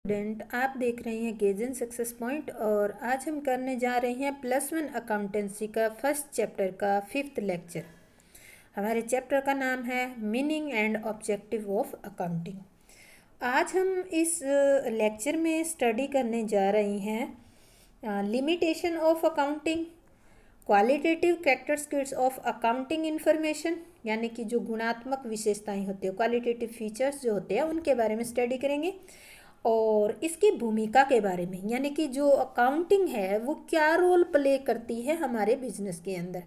Student, आप देख रहे हैं गेजन सक्सेस पॉइंट और आज हम करने जा रहे हैं +1 अकाउंटेंसी का फर्स्ट चैप्टर का 5th लेक्चर। हमारे चैप्टर का नाम है meaning and objective of accounting. आज हम इस लेक्चर में स्टडी करने जा रहे हैं limitation of accounting, qualitative characteristics of accounting information, यानी कि जो गुणात्मक विशेषताएं होती है, क्वालिटेटिव फीचर्स जो होते हैं उनके बारे में स्टडी करेंगे, और इसकी भूमिका के बारे में, यानी कि जो अकाउंटिंग है वो क्या रोल प्ले करती है हमारे बिजनेस के अंदर।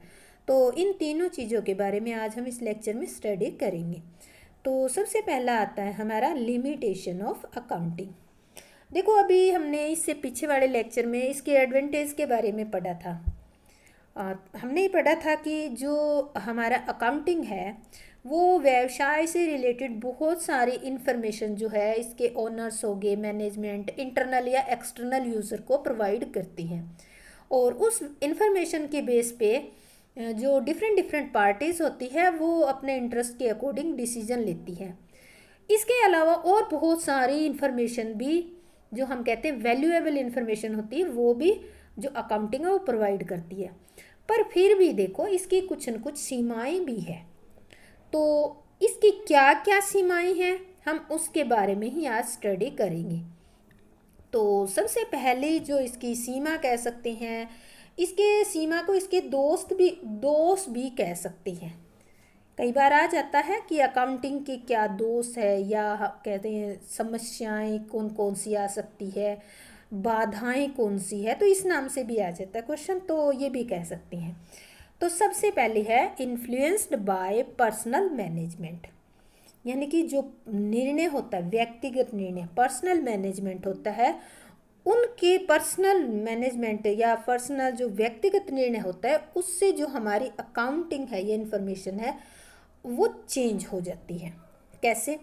तो इन तीनों चीज़ों के बारे में आज हम इस लेक्चर में स्टडी करेंगे। तो सबसे पहला आता है हमारा लिमिटेशन ऑफ अकाउंटिंग। देखो, अभी हमने इससे पीछे वाले लेक्चर में इसके एडवांटेज के बारे में पढ़ा था। हमने ये पढ़ा था कि जो हमारा अकाउंटिंग है वो व्यवसाय से रिलेटेड बहुत सारी इन्फॉर्मेशन जो है इसके ओनर्स हो गए, मैनेजमेंट, इंटरनल या एक्सटर्नल यूज़र को प्रोवाइड करती है, और उस इन्फॉर्मेशन के बेस पे जो डिफरेंट पार्टीज़ होती है वो अपने इंटरेस्ट के अकॉर्डिंग डिसीजन लेती है। इसके अलावा और बहुत सारी इन्फॉर्मेशन भी, जो हम कहते हैं वैल्यूएबल इन्फॉर्मेशन होती है, वो भी जो अकाउंटिंग है वो प्रोवाइड करती है। पर फिर भी देखो, इसकी कुछ न कुछ सीमाएं भी है। तो इसकी क्या क्या सीमाएं हैं, हम उसके बारे में ही आज स्टडी करेंगे। तो सबसे पहले जो इसकी सीमा कह सकते हैं, इसके सीमा को इसके दोष भी कह सकते हैं। कई बार आ जाता है कि अकाउंटिंग के क्या दोष है, या कहते हैं समस्याएं कौन कौन सी आ सकती है, बाधाएं कौन सी है, तो इस नाम से भी आ जाता है क्वेश्चन, तो ये भी कह सकते हैं। तो सबसे पहले है इन्फ्लुएंस्ड बाय पर्सनल मैनेजमेंट, यानी कि जो निर्णय होता है, व्यक्तिगत निर्णय, पर्सनल मैनेजमेंट होता है, उनके पर्सनल मैनेजमेंट या पर्सनल जो व्यक्तिगत निर्णय होता है उससे जो हमारी अकाउंटिंग है, ये इन्फॉर्मेशन है, वो चेंज हो जाती है। कैसे?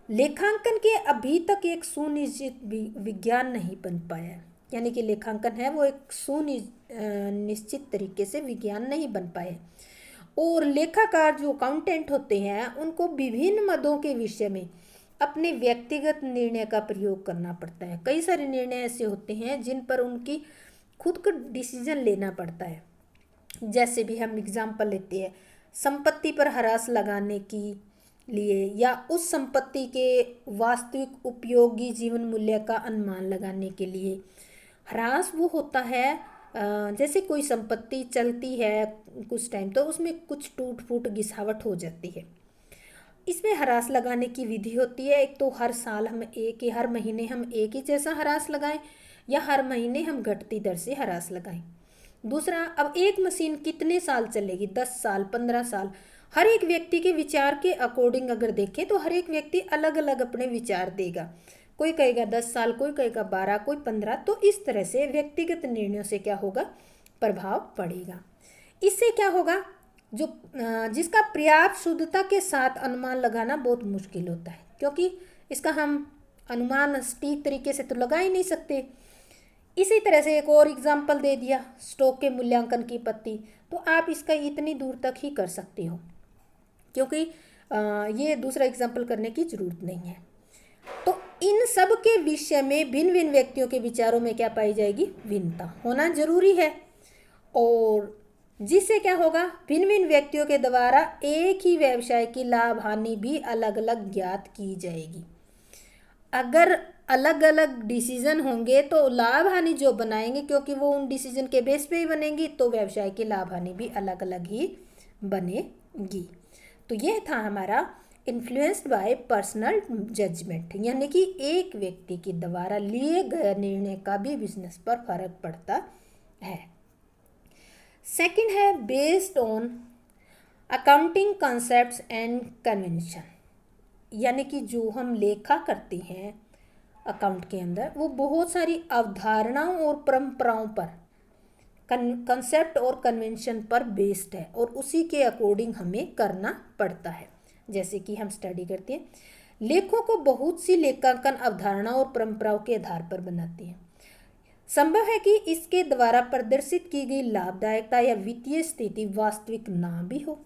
लेखांकन के अभी तक एक सुनिश्चित विज्ञान नहीं बन पाया है, यानी कि लेखांकन है वो एक सुनिश्चित तरीके से विज्ञान नहीं बन पाए, और लेखाकार जो अकाउंटेंट होते हैं उनको विभिन्न मदों के विषय में अपने व्यक्तिगत निर्णय का प्रयोग करना पड़ता है। कई सारे निर्णय ऐसे होते हैं जिन पर उनकी खुद का डिसीजन लेना पड़ता है। जैसे भी हम एग्जाम्पल लेते हैं, संपत्ति पर हरास लगाने की लिए, या उस संपत्ति के वास्तविक उपयोगी जीवन मूल्य का अनुमान लगाने के लिए। ह्रास वो होता है, जैसे कोई संपत्ति चलती है कुछ टाइम तो उसमें कुछ टूट फूट घिसावट हो जाती है, इसमें ह्रास लगाने की विधि होती है। एक तो हर साल हम हर महीने हम एक ही जैसा ह्रास लगाएं, या हर महीने हम घटती दर से ह्रास लगाएं। दूसरा, अब एक मशीन कितने साल चलेगी, 10 साल, 15 साल, हर एक व्यक्ति के विचार के अकॉर्डिंग अगर देखें तो हर एक व्यक्ति अलग अलग अपने विचार देगा। कोई कहेगा 10 साल, कोई कहेगा 12, कोई 15। तो इस तरह से व्यक्तिगत निर्णयों से क्या होगा, प्रभाव पड़ेगा। इससे क्या होगा, जो जिसका पर्याप्त शुद्धता के साथ अनुमान लगाना बहुत मुश्किल होता है, क्योंकि इसका हम अनुमान सटीक तरीके से तो लगा ही नहीं सकते। इसी तरह से एक और एग्जाम्पल दे दिया, स्टॉक के मूल्यांकन की पत्ती, तो आप इसका इतनी दूर तक ही कर सकते हो, क्योंकि ये दूसरा एग्जाम्पल करने की जरूरत नहीं है। तो इन सब के विषय में भिन्न भिन्न व्यक्तियों के विचारों में क्या पाई जाएगी, भिन्नता होना जरूरी है, और जिससे क्या होगा, भिन्न भिन्न व्यक्तियों के द्वारा एक ही व्यवसाय की लाभ हानि भी अलग अलग ज्ञात की जाएगी। अगर अलग अलग डिसीजन होंगे तो लाभ हानि जो बनाएंगे, क्योंकि वो उन डिसीजन के बेस पे ही बनेंगी, तो व्यवसाय की लाभ हानि भी अलग अलग ही बनेगी। तो यह था हमारा इन्फ्लुएंस्ड बाय पर्सनल जजमेंट, यानी कि एक व्यक्ति के द्वारा लिए गए निर्णय का भी बिजनेस पर फर्क पड़ता है। सेकंड है based on accounting concepts and convention, यानी कि जो हम लेखा करते हैं अकाउंट के अंदर, वो बहुत सारी अवधारणाओं और परंपराओं पर, कंसेप्ट और कन्वेंशन पर बेस्ड है, और उसी के अकॉर्डिंग हमें करना पड़ता है। जैसे कि हम स्टडी करते हैं, लेखों को बहुत सी लेखांकन अवधारणाओं और परंपराओं के आधार पर बनाते हैं। संभव है कि इसके द्वारा प्रदर्शित की गई लाभदायकता या वित्तीय स्थिति वास्तविक ना भी हो,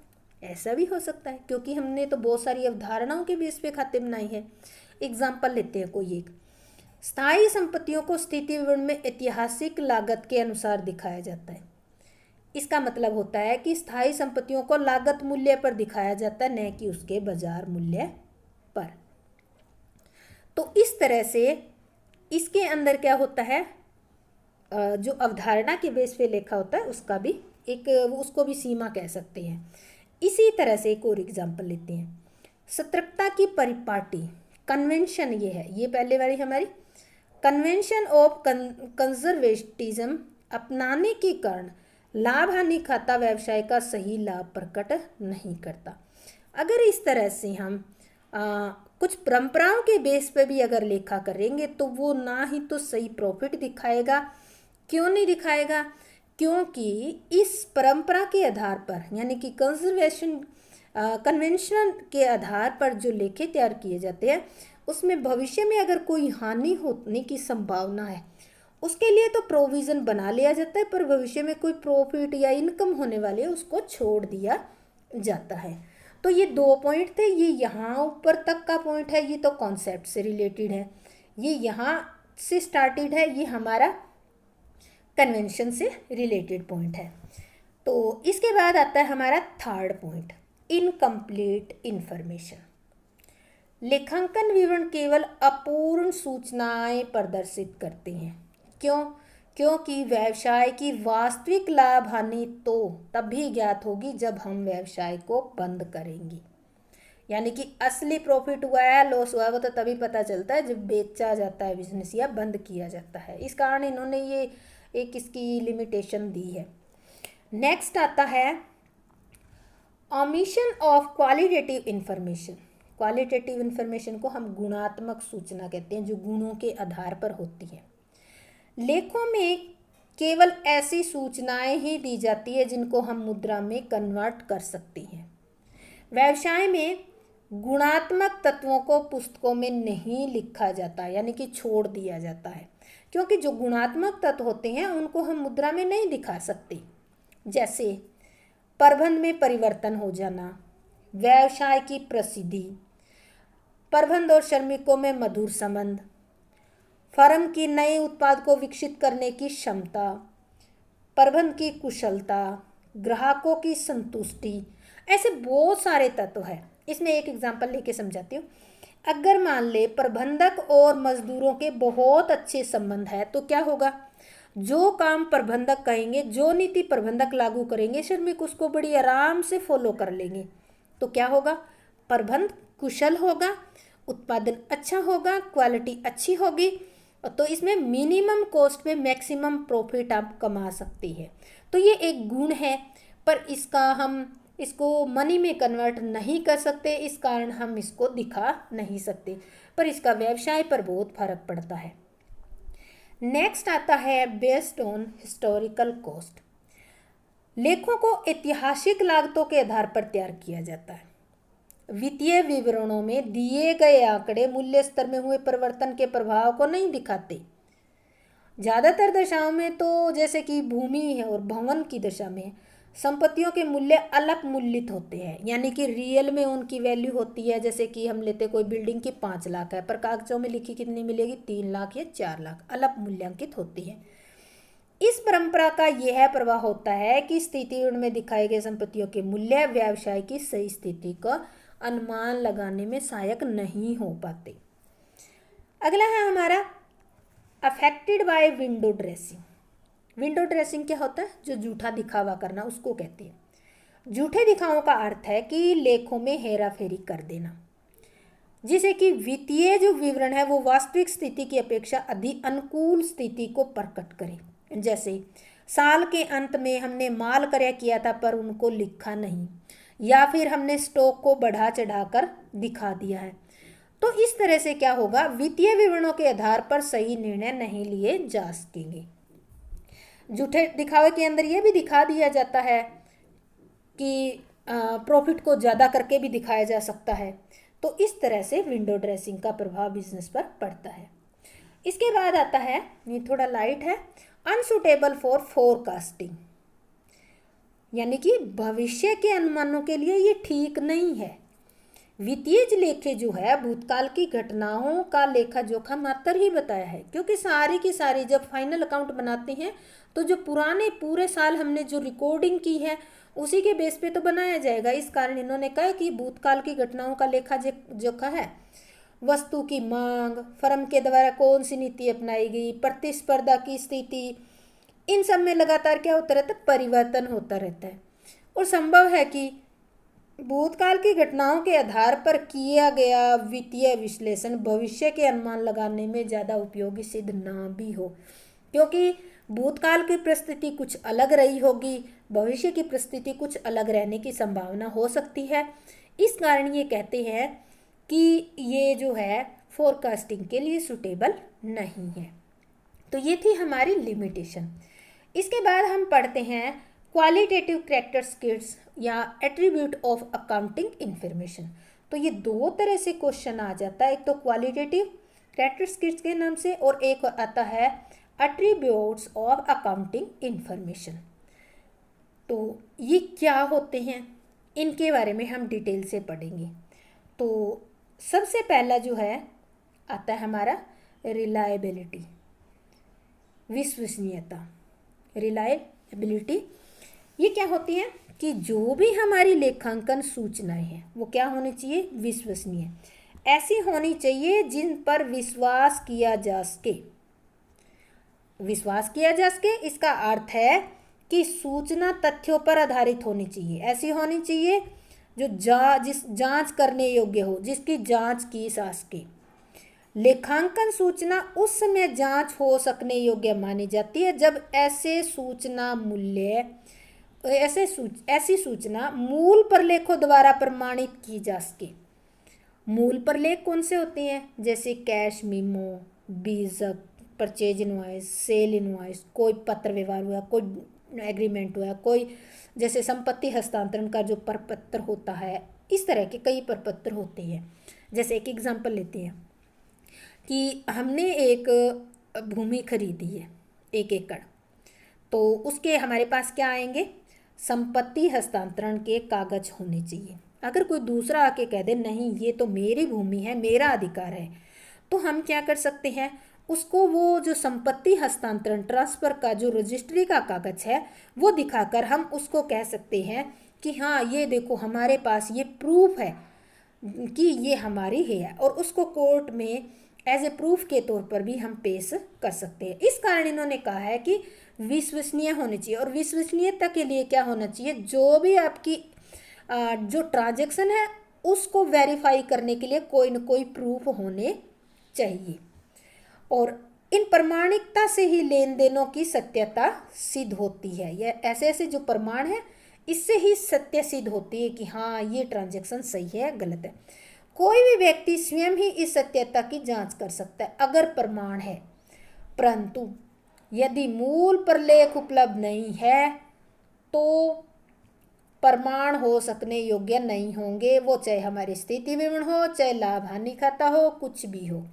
ऐसा भी हो सकता है, क्योंकि हमने तो बहुत सारी अवधारणाओं के बेस पे खाते बनाए हैं। एग्जाम्पल लेते हैं कोई एक, स्थायी संपत्तियों को स्थिति विवरण में ऐतिहासिक लागत के अनुसार दिखाया जाता है। इसका मतलब होता है कि स्थायी संपत्तियों को लागत मूल्य पर दिखाया जाता है, न कि उसके बाजार मूल्य पर। तो इस तरह से इसके अंदर क्या होता है, जो अवधारणा के बेस पे लेखा होता है उसका भी एक, उसको भी सीमा कह सकते हैं। इसी तरह से एक और एग्जाम्पल लेते हैं। सतर्कता की परिपाटी, कन्वेंशन ये है, ये पहले वाली हमारी कन्वेंशन ऑफ कंजर्वेटिज्म अपनाने के कारण लाभ हानि खाता व्यवसाय का सही लाभ प्रकट नहीं करता। अगर इस तरह से हम कुछ परंपराओं के बेस पे भी अगर लेखा करेंगे तो वो ना ही तो सही प्रॉफिट दिखाएगा। क्यों नहीं दिखाएगा? क्योंकि इस परंपरा के आधार पर, यानी कि कन्वेंशन के आधार पर जो लेखे तैयार किए जाते हैं उसमें भविष्य में अगर कोई हानि होने की संभावना है उसके लिए तो प्रोविज़न बना लिया जाता है, पर भविष्य में कोई प्रॉफिट या इनकम होने वाले है उसको छोड़ दिया जाता है। तो ये 2 पॉइंट थे, ये यहाँ ऊपर तक का पॉइंट है, ये तो कॉन्सेप्ट से रिलेटेड है, ये यहाँ से स्टार्टेड है, ये हमारा कन्वेंशन से रिलेटेड पॉइंट है। तो इसके बाद आता है हमारा थर्ड पॉइंट, इनकम्प्लीट इन्फॉर्मेशन। लेखांकन विवरण केवल अपूर्ण सूचनाएं प्रदर्शित करते हैं। क्यों? क्योंकि व्यवसाय की वास्तविक लाभ हानि तो तभी ज्ञात होगी जब हम व्यवसाय को बंद करेंगे, यानी कि असली प्रॉफिट हुआ है लॉस हुआ है वो तो तभी पता चलता है जब बेचा जाता है बिजनेस या बंद किया जाता है। इस कारण इन्होंने ये एक इसकी लिमिटेशन दी है। नेक्स्ट आता है omission of qualitative information. Qualitative information को हम गुणात्मक सूचना कहते हैं, जो गुणों के आधार पर होती है। लेखों में केवल ऐसी सूचनाएं ही दी जाती है जिनको हम मुद्रा में कन्वर्ट कर सकते हैं। व्यवसाय में गुणात्मक तत्वों को पुस्तकों में नहीं लिखा जाता, यानी कि छोड़ दिया जाता है, क्योंकि जो गुणात्मक तत्व होते हैं उनको हम मुद्रा में नहीं दिखा सकते। जैसे प्रबंध में परिवर्तन हो जाना, व्यवसाय की प्रसिद्धि, प्रबंध और श्रमिकों में मधुर संबंध, फर्म की नए उत्पाद को विकसित करने की क्षमता, प्रबंध की कुशलता, ग्राहकों की संतुष्टि, ऐसे बहुत सारे तत्व हैं। इसमें एक एग्जांपल लेके समझाती हूँ। अगर मान ले प्रबंधक और मजदूरों के बहुत अच्छे संबंध है तो क्या होगा, जो काम प्रबंधक कहेंगे, जो नीति प्रबंधक लागू करेंगे, श्रमिक उसको बड़ी आराम से फॉलो कर लेंगे। तो क्या होगा, प्रबंध कुशल होगा, उत्पादन अच्छा होगा, क्वालिटी अच्छी होगी, तो इसमें मिनिमम कॉस्ट पे मैक्सिमम प्रॉफिट आप कमा सकते हैं। तो ये एक गुण है, पर हम इसको मनी में कन्वर्ट नहीं कर सकते, इस कारण हम इसको दिखा नहीं सकते, पर इसका व्यवसाय पर बहुत फर्क पड़ता है। नेक्स्ट आता है बेस्ड ऑन हिस्टोरिकल कॉस्ट। लेखों को ऐतिहासिक लागतों के आधार पर तैयार किया जाता है। वित्तीय विवरणों में दिए गए आंकड़े मूल्य स्तर में हुए परिवर्तन के प्रभाव को नहीं दिखाते। ज़्यादातर दशाओं में तो जैसे कि भूमि है और भवन की दशा में संपत्तियों के मूल्य अलग मूल्यित होते हैं, यानी कि रियल में उनकी वैल्यू होती है। जैसे कि हम लेते कोई बिल्डिंग की 5 लाख है, पर कागजों में लिखी कितनी मिलेगी, 3 लाख या 4 लाख, अलग मूल्यांकित होती है। इस परंपरा का यह प्रभाव होता है कि स्थिति में दिखाए गए संपत्तियों के मूल्य व्यवसाय की सही स्थिति का अनुमान लगाने में सहायक नहीं हो पाते। अगला है हमारा affected by window dressing. Window dressing क्या होता है, जो झूठा दिखावा करना उसको कहते हैं। झूठे दिखावों का अर्थ है कि लेखों में हेरा फेरी कर देना, जिसे कि वित्तीय जो विवरण है वो वास्तविक स्थिति की अपेक्षा अधिक अनुकूल स्थिति को प्रकट करे। जैसे साल के अंत में हमने माल क्रय किया था पर उनको लिखा नहीं, या फिर हमने स्टॉक को बढ़ा चढ़ाकर दिखा दिया है। तो इस तरह से क्या होगा, वित्तीय विवरणों के आधार पर सही निर्णय नहीं लिए जा सकेंगे। झूठे दिखावे के अंदर ये भी दिखा दिया जाता है कि प्रॉफिट को ज़्यादा करके भी दिखाया जा सकता है। तो इस तरह से विंडो ड्रेसिंग का प्रभाव बिजनेस पर पड़ता है। इसके बाद आता है, ये थोड़ा लाइट है, अनसुटेबल फॉर फोरकास्टिंग, यानी कि भविष्य के अनुमानों के लिए ये ठीक नहीं है। वित्तीय लेखे जो है भूतकाल की घटनाओं का लेखा जोखा मात्र ही बताया है, क्योंकि सारी की सारी जब फाइनल अकाउंट बनाते हैं तो जो पुराने पूरे साल हमने जो रिकॉर्डिंग की है उसी के बेस पे तो बनाया जाएगा। इस कारण इन्होंने कहा कि भूतकाल की घटनाओं का लेखा जोखा है। वस्तु की मांग, फर्म के द्वारा कौन सी नीति अपनाई गई, प्रतिस्पर्धा की स्थिति, इन सब में लगातार क्या होता रहता है, परिवर्तन होता रहता है। और संभव है कि भूतकाल की घटनाओं के आधार पर किया गया वित्तीय विश्लेषण भविष्य के अनुमान लगाने में ज़्यादा उपयोगी सिद्ध ना भी हो, क्योंकि भूतकाल की परिस्थिति कुछ अलग रही होगी, भविष्य की परिस्थिति कुछ अलग रहने की संभावना हो सकती है। इस कारण ये कहते हैं कि ये जो है फोरकास्टिंग के लिए सुटेबल नहीं है। तो ये थी हमारी लिमिटेशन। इसके बाद हम पढ़ते हैं क्वालिटेटिव कैरेक्टरिस्टिक्स या एट्रीब्यूट ऑफ अकाउंटिंग इंफॉर्मेशन। तो ये दो तरह से क्वेश्चन आ जाता है, एक तो क्वालिटेटिव कैरेक्टरिस्टिक्स के नाम से और एक आता है एट्रीब्यूट्स ऑफ अकाउंटिंग इंफॉर्मेशन। तो ये क्या होते हैं, इनके बारे में हम डिटेल से पढ़ेंगे। तो सबसे पहला जो है आता है हमारा रिलायबिलिटी, विश्वसनीयता। रिलायबिलिटी ये क्या होती है कि जो भी हमारी लेखांकन सूचनाएं हैं वो क्या होनी चाहिए, विश्वसनीय, ऐसी होनी चाहिए जिन पर विश्वास किया जा सके। विश्वास किया जा सके इसका अर्थ है कि सूचना तथ्यों पर आधारित होनी चाहिए, ऐसी होनी चाहिए जो जांच करने योग्य हो, जिसकी जांच की जा सके। लेखांकन सूचना उस समय जांच हो सकने योग्य मानी जाती है जब ऐसी सूचना मूल प्रलेखों द्वारा प्रमाणित की जा सके। मूल प्रलेख कौन से होते हैं, जैसे कैश मीमो, बीजक, परचेज इनवॉइस, सेल इनवॉइस, कोई पत्र व्यवहार हुआ, कोई एग्रीमेंट हुआ, कोई जैसे संपत्ति हस्तांतरण का जो प्रपत्र होता है, इस तरह के कई प्रपत्र होते हैं। जैसे एक एग्जांपल लेते हैं कि हमने एक भूमि खरीदी है 1 एकड़, तो उसके हमारे पास क्या आएंगे, संपत्ति हस्तांतरण के कागज होने चाहिए। अगर कोई दूसरा आके कह दे नहीं ये तो मेरी भूमि है, मेरा अधिकार है, तो हम क्या कर सकते हैं, उसको वो जो संपत्ति हस्तांतरण ट्रांसफर का जो रजिस्ट्री का कागज है वो दिखाकर हम उसको कह सकते हैं कि हाँ ये देखो हमारे पास ये प्रूफ है कि ये हमारी है, और उसको कोर्ट में एज ए प्रूफ के तौर पर भी हम पेश कर सकते हैं। इस कारण इन्होंने कहा है कि विश्वसनीय होनी चाहिए, और विश्वसनीयता के लिए क्या होना चाहिए, जो भी आपकी जो ट्रांजैक्शन है उसको वेरीफाई करने के लिए कोई न कोई प्रूफ होने चाहिए, और इन प्रमाणिकता से ही लेन देनों की सत्यता सिद्ध होती है। यह ऐसे ऐसे जो प्रमाण है इससे ही सत्य सिद्ध होती है कि हाँ ये ट्रांजैक्शन सही है गलत है। कोई भी व्यक्ति स्वयं ही इस सत्यता की जांच कर सकता है अगर प्रमाण है, परंतु यदि मूल प्रलेख उपलब्ध नहीं है तो प्रमाण हो सकने योग्य नहीं होंगे, वो चाहे हमारी स्थिति विवरण हो, चाहे लाभ हानि खाता हो, कुछ भी हो,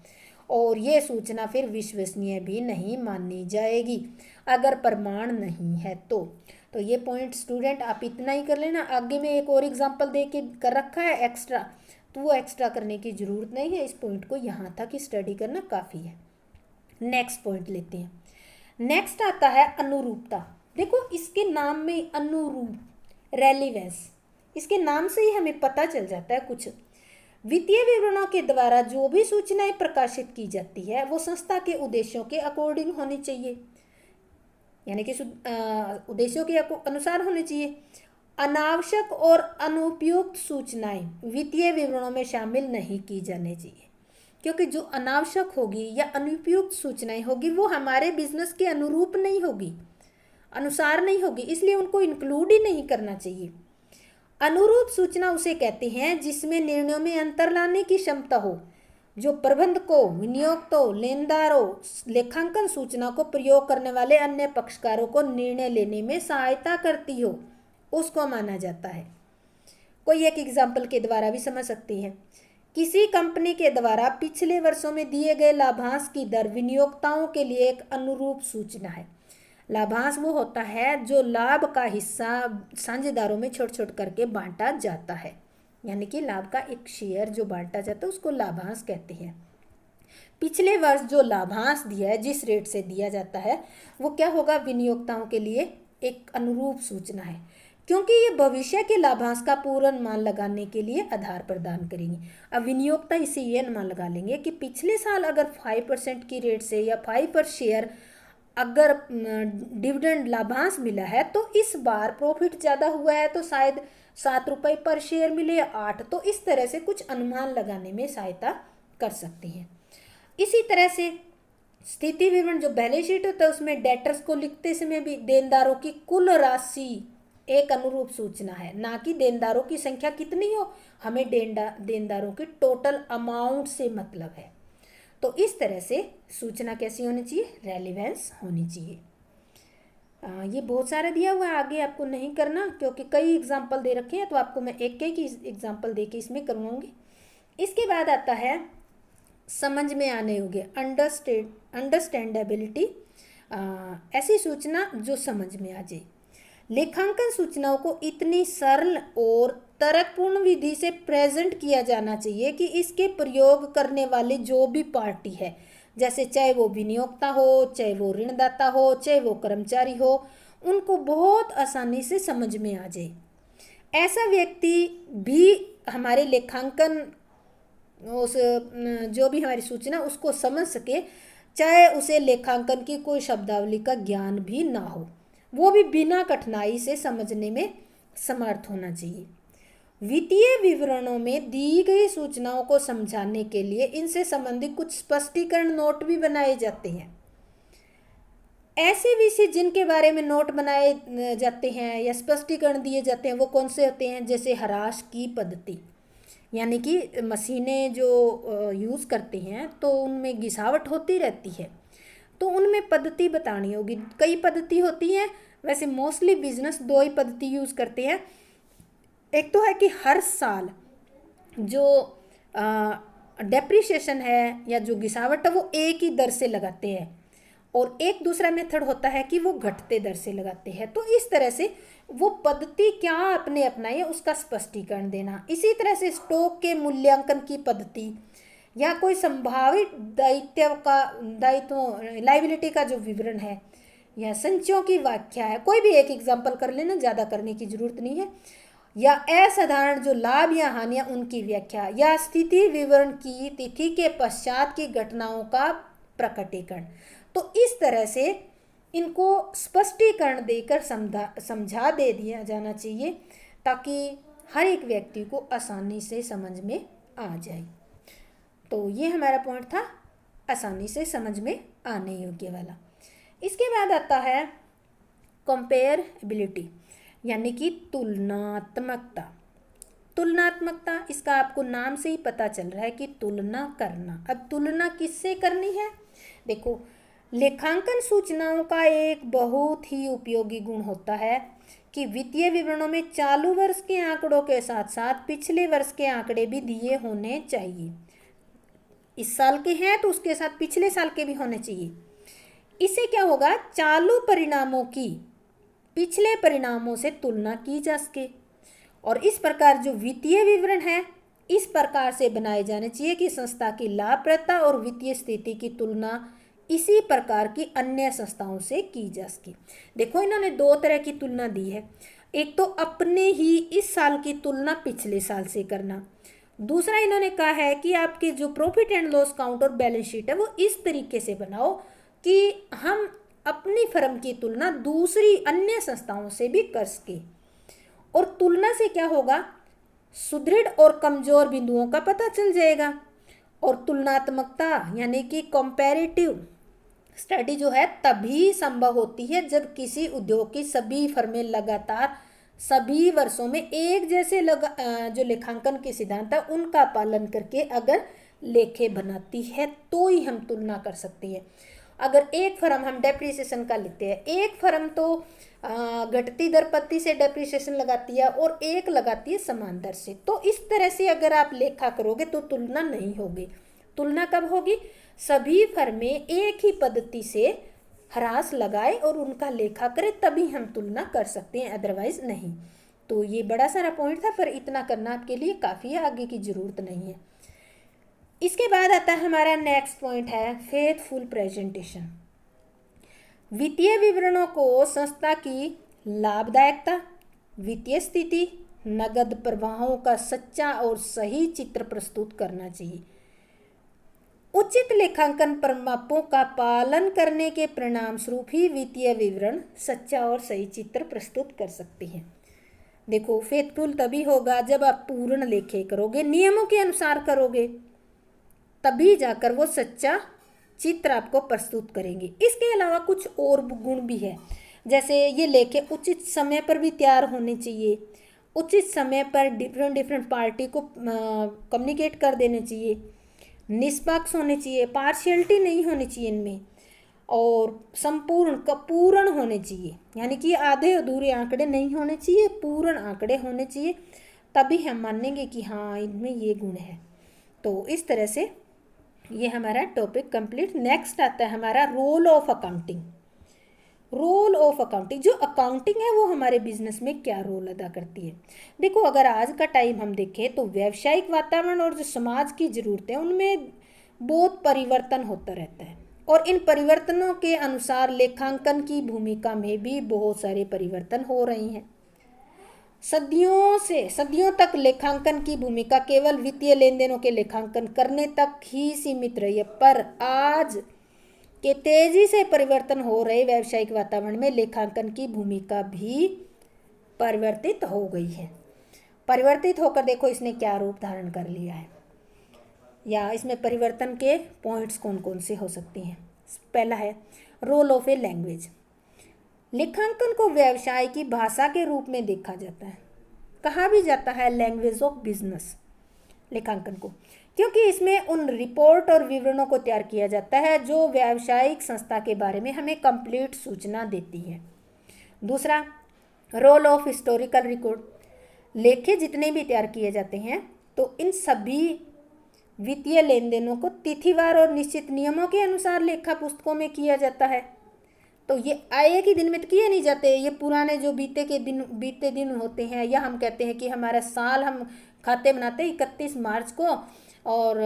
और ये सूचना फिर विश्वसनीय भी नहीं मानी जाएगी अगर प्रमाण नहीं है। तो ये पॉइंट स्टूडेंट आप इतना ही कर लेना। आगे में एक और एग्जांपल दे के कर रखा है एक्स्ट्रा, तो वो एक्स्ट्रा करने की ज़रूरत नहीं है, इस पॉइंट को यहाँ तक स्टडी करना काफ़ी है। नेक्स्ट पॉइंट लेते हैं। नेक्स्ट आता है अनुरूपता। देखो इसके नाम में अनुरूप, रेलिवेंस, इसके नाम से ही हमें पता चल जाता है कुछ। वित्तीय विवरणों के द्वारा जो भी सूचनाएं प्रकाशित की जाती है वो संस्था के उद्देश्यों के अकॉर्डिंग होनी चाहिए, यानी कि उद्देश्यों के अनुसार होनी चाहिए। अनावश्यक और अनुपयुक्त सूचनाएं वित्तीय विवरणों में शामिल नहीं की जानी चाहिए, क्योंकि जो अनावश्यक होगी या अनुपयुक्त सूचनाएं होगी वो हमारे बिजनेस के अनुरूप नहीं होगी, अनुसार नहीं होगी, इसलिए उनको इंक्लूड ही नहीं करना चाहिए। अनुरूप सूचना उसे कहते हैं जिसमें निर्णयों में अंतर लाने की क्षमता हो, जो प्रबंधकों, विनियोक्ताओं, लेनदारों, लेखांकन सूचना को प्रयोग करने वाले अन्य पक्षकारों को निर्णय लेने में सहायता करती हो, उसको माना जाता है। कोई एक एग्जाम्पल के द्वारा भी समझ सकती है। किसी कंपनी के द्वारा पिछले वर्षों में दिए गए लाभांश की दर विनियोक्ताओं के लिए एक अनुरूप सूचना है। लाभांश वो होता है जो लाभ का हिस्सा साझेदारों में छोट छोट करके बांटा जाता है। यानी कि लाभ का एक शेयर जो बांटा जाता है उसको लाभांश कहते हैं। पिछले वर्ष जो लाभांश दिया है, जिस रेट से दिया जाता है, वो क्या होगा, विनियोक्ताओं के लिए एक अनुरूप सूचना है, क्योंकि ये भविष्य के लाभांश का पूर्ण अनुमान लगाने के लिए आधार प्रदान करेंगे। अब विनियोक्ता इसे ये अनुमान लगा लेंगे कि पिछले साल अगर 5% की रेट से या 5 पर शेयर अगर डिविडेंड लाभांश मिला है, तो इस बार प्रॉफिट ज़्यादा हुआ है तो शायद 7 रुपये पर शेयर मिले या 8। तो इस तरह से कुछ अनुमान लगाने में सहायता कर सकते हैं। इसी तरह से स्थिति विवरण जो बैलेंस शीट होता है उसमें डेटर्स को लिखते समय भी देनदारों की कुल राशि एक अनुरूप सूचना है, ना कि देनदारों की संख्या कितनी हो, हमें देनदारों की टोटल अमाउंट से मतलब है। तो इस तरह से सूचना कैसी होनी चाहिए, रेलिवेंस होनी चाहिए। ये बहुत सारा दिया हुआ है, आगे आपको नहीं करना क्योंकि कई एग्जाम्पल दे रखे हैं, तो आपको मैं एक एक ही एग्जाम्पल दे के इसमें करवाऊंगी। इसके बाद आता है समझ में आने योग्य, अंडरस्टैंडेबिलिटी, ऐसी सूचना जो समझ में आ जाए। लेखांकन सूचनाओं को इतनी सरल और तर्कपूर्ण विधि से प्रेजेंट किया जाना चाहिए कि इसके प्रयोग करने वाले जो भी पार्टी है, जैसे चाहे वो विनियोक्ता हो, चाहे वो ऋणदाता हो, चाहे वो कर्मचारी हो, उनको बहुत आसानी से समझ में आ जाए। ऐसा व्यक्ति भी हमारे लेखांकन उस जो भी हमारी सूचना उसको समझ सके, चाहे उसे लेखांकन की कोई शब्दावली का ज्ञान भी ना हो, वो भी बिना कठिनाई से समझने में समर्थ होना चाहिए। वित्तीय विवरणों में दी गई सूचनाओं को समझाने के लिए इनसे संबंधित कुछ स्पष्टीकरण नोट भी बनाए जाते हैं। ऐसे विषय जिनके बारे में नोट बनाए जाते हैं या स्पष्टीकरण दिए जाते हैं वो कौन से होते हैं, जैसे ह्रास की पद्धति, यानी कि मशीनें जो यूज़ करते हैं तो उनमें घिसावट होती रहती है, तो उनमें पद्धति बतानी होगी। कई पद्धति होती हैं, वैसे मोस्टली बिजनेस 2 ही पद्धति यूज़ करते हैं। एक तो है कि हर साल जो डेप्रिसिएशन है या जो घिसावट है वो एक ही दर से लगाते हैं, और एक दूसरा मेथड होता है कि वो घटते दर से लगाते हैं। तो इस तरह से वो पद्धति क्या आपने अपनाई है उसका स्पष्टीकरण देना। इसी तरह से स्टॉक के मूल्यांकन की पद्धति या कोई संभावित दायित्व लाइबिलिटी का जो विवरण है या संचयों की व्याख्या है, कोई भी एक एग्जाम्पल कर लेना, ज़्यादा करने की जरूरत नहीं है, या असाधारण जो लाभ या हानियां उनकी व्याख्या, या स्थिति विवरण की तिथि के पश्चात की घटनाओं का प्रकटीकरण। तो इस तरह से इनको स्पष्टीकरण देकर समझा दे दिया जाना चाहिए ताकि हर एक व्यक्ति को आसानी से समझ में आ जाए। तो ये हमारा पॉइंट था, आसानी से समझ में आने योग्य वाला। इसके बाद आता है कंपेरेबिलिटी, यानी कि तुलनात्मकता। तुलनात्मकता, इसका आपको नाम से ही पता चल रहा है कि तुलना करना। अब तुलना किससे करनी है, देखो लेखांकन सूचनाओं का एक बहुत ही उपयोगी गुण होता है कि वित्तीय विवरणों में चालू वर्ष के आंकड़ों के साथ साथ पिछले वर्ष के आंकड़े भी दिए होने चाहिए। इस साल के हैं तो उसके साथ पिछले साल के भी होने चाहिए। इससे क्या होगा, चालू परिणामों की पिछले परिणामों से तुलना की जा सके, और इस प्रकार जो वित्तीय विवरण है इस प्रकार से बनाए जाने चाहिए कि संस्था की लाभप्रदता और वित्तीय स्थिति की तुलना इसी प्रकार की अन्य संस्थाओं से की जा सके। देखो इन्होंने 2 तरह की तुलना दी है, एक तो अपने ही इस साल की तुलना पिछले साल से करना, दूसरा इन्होंने कहा है कि आपके जो प्रॉफिट एंड लॉस काउंट और बैलेंस शीट है वो इस तरीके से बनाओ कि हम अपनी फर्म की तुलना दूसरी अन्य संस्थाओं से भी कर सके। और तुलना से क्या होगा, सुदृढ़ और कमजोर बिंदुओं का पता चल जाएगा। और तुलनात्मकता यानी कि कंपैरेटिव स्टडी जो है तभी संभव होती है जब किसी उद्योग की सभी फर्में लगातार सभी वर्षों में एक जैसे जो लेखांकन के सिद्धांत है उनका पालन करके अगर लेखे बनाती है तो ही हम तुलना कर सकते हैं। अगर एक फर्म हम डेप्रिसिएशन का लेते हैं, एक फर्म तो घटती दर पत्ती से डेप्रिसिएशन लगाती है और एक लगाती है समान दर से, तो इस तरह से अगर आप लेखा करोगे तो तुलना नहीं होगी। तुलना कब होगी, सभी फर्में एक ही पद्धति से ह्रास लगाए और उनका लेखा करें, तभी हम तुलना कर सकते हैं, अदरवाइज नहीं। तो ये बड़ा सारा पॉइंट था, पर इतना करना आपके लिए काफ़ी है, आगे की ज़रूरत नहीं है। इसके बाद आता है हमारा नेक्स्ट पॉइंट है फेथफुल प्रेजेंटेशन। वित्तीय विवरणों को संस्था की लाभदायकता, वित्तीय स्थिति, नगद प्रवाहों का सच्चा और सही चित्र प्रस्तुत करना चाहिए। उचित लेखांकन प्रमापों का पालन करने के परिणाम स्वरूप ही वित्तीय विवरण सच्चा और सही चित्र प्रस्तुत कर सकते हैं। देखो, फेथफुल तभी होगा जब आप पूर्ण लेखे करोगे, नियमों के अनुसार करोगे, तभी जाकर वो सच्चा चित्र आपको प्रस्तुत करेंगे। इसके अलावा कुछ और गुण भी है, जैसे ये लेखे उचित समय पर भी तैयार होने चाहिए, उचित समय पर डिफरेंट पार्टी को कम्युनिकेट कर देने चाहिए, निष्पक्ष होने चाहिए, पार्शियलिटी नहीं होनी चाहिए इनमें, और पूर्ण होने चाहिए, यानी कि आधे अधूरे आंकड़े नहीं होने चाहिए, पूर्ण आंकड़े होने चाहिए, तभी हम मानेंगे कि हाँ इनमें ये गुण है। तो इस तरह से ये हमारा टॉपिक कंप्लीट। नेक्स्ट आता है हमारा role of accounting. Role of accounting, जो अकाउंटिंग है वो हमारे बिजनेस में क्या रोल अदा करती है। देखो, अगर आज का टाइम हम देखें तो व्यावसायिक वातावरण और जो समाज की ज़रूरतें उनमें बहुत परिवर्तन होता रहता है, और इन परिवर्तनों के अनुसार लेखांकन की भूमिका में भी बहुत सारे परिवर्तन हो रहे हैं। सदियों तक लेखांकन की भूमिका केवल वित्तीय लेन देनों के लेखांकन करने तक ही सीमित रही है, पर आज के तेजी से परिवर्तन हो रहे व्यावसायिक वातावरण में लेखांकन की भूमिका भी परिवर्तित हो गई है। परिवर्तित होकर देखो इसने क्या रूप धारण कर लिया है, या इसमें परिवर्तन के पॉइंट्स कौन कौन से हो सकते हैं। पहला है रोल ऑफ ए लैंग्वेज। लेखांकन को व्यवसाय की भाषा के रूप में देखा जाता है, कहा भी जाता है लैंग्वेज ऑफ बिजनेस लेखांकन को, क्योंकि इसमें उन रिपोर्ट और विवरणों को तैयार किया जाता है जो व्यावसायिक संस्था के बारे में हमें कंप्लीट सूचना देती है। दूसरा, रोल ऑफ हिस्टोरिकल रिकॉर्ड। लेखे जितने भी तैयार किए जाते हैं तो इन सभी वित्तीय लेन देनों को तिथिवार और निश्चित नियमों के अनुसार लेखा पुस्तकों में किया जाता है। तो ये आए के दिन में तो किए नहीं जाते, ये पुराने जो बीते दिन होते हैं, या हम कहते हैं कि हमारा साल हम खाते बनाते हैं 31 मार्च को, और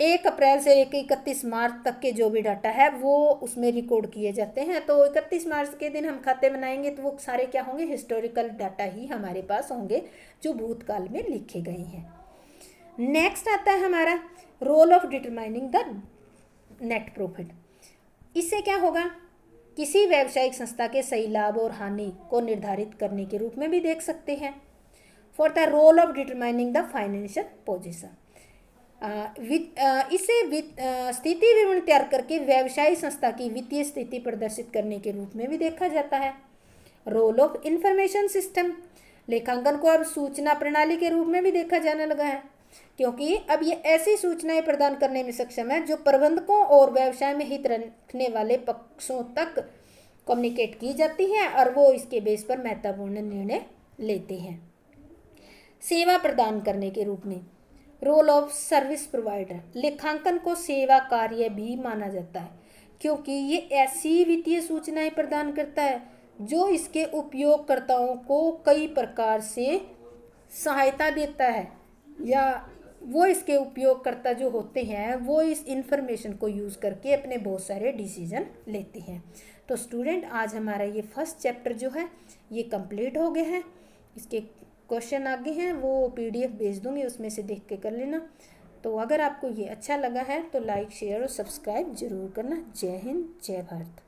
1 अप्रैल से 31 मार्च तक के जो भी डाटा है वो उसमें रिकॉर्ड किए जाते हैं। तो 31 मार्च के दिन हम खाते बनाएंगे तो वो सारे क्या होंगे, हिस्टोरिकल डाटा ही हमारे पास होंगे जो भूतकाल में लिखे गए हैं। नेक्स्ट आता है हमारा role of determining the net profit. इससे क्या होगा, किसी व्यावसायिक संस्था के सही लाभ और हानि को निर्धारित करने के रूप में भी देख सकते हैं। For the role of determining the financial position, इसे स्थिति विवरण तैयार करके व्यवसायी संस्था की वित्तीय स्थिति प्रदर्शित करने के रूप में भी देखा जाता है। रोल ऑफ इंफॉर्मेशन सिस्टम, लेखांकन को अब सूचना प्रणाली के रूप में भी देखा जाने लगा है, क्योंकि अब ये ऐसी सूचनाएं प्रदान करने में सक्षम है जो प्रबंधकों और व्यवसाय में हित रखने वाले पक्षों तक कम्युनिकेट की जाती है, और वो इसके बेस पर महत्वपूर्ण निर्णय लेते हैं। सेवा प्रदान करने के रूप में रोल ऑफ सर्विस प्रोवाइडर, लेखांकन को सेवा कार्य भी माना जाता है, क्योंकि ये ऐसी वित्तीय सूचनाएं प्रदान करता है जो इसके उपयोगकर्ताओं को कई प्रकार से सहायता देता है, या वो इसके उपयोगकर्ता जो होते हैं वो इस इंफॉर्मेशन को यूज़ करके अपने बहुत सारे डिसीजन लेते हैं। तो स्टूडेंट, आज हमारा ये फर्स्ट चैप्टर जो है ये कंप्लीट हो गया है। इसके क्वेश्चन आगे हैं, वो PDF भेज दूँगी, उसमें से देख के कर लेना। तो अगर आपको ये अच्छा लगा है तो लाइक, शेयर और सब्सक्राइब जरूर करना। जय हिंद, जय भारत।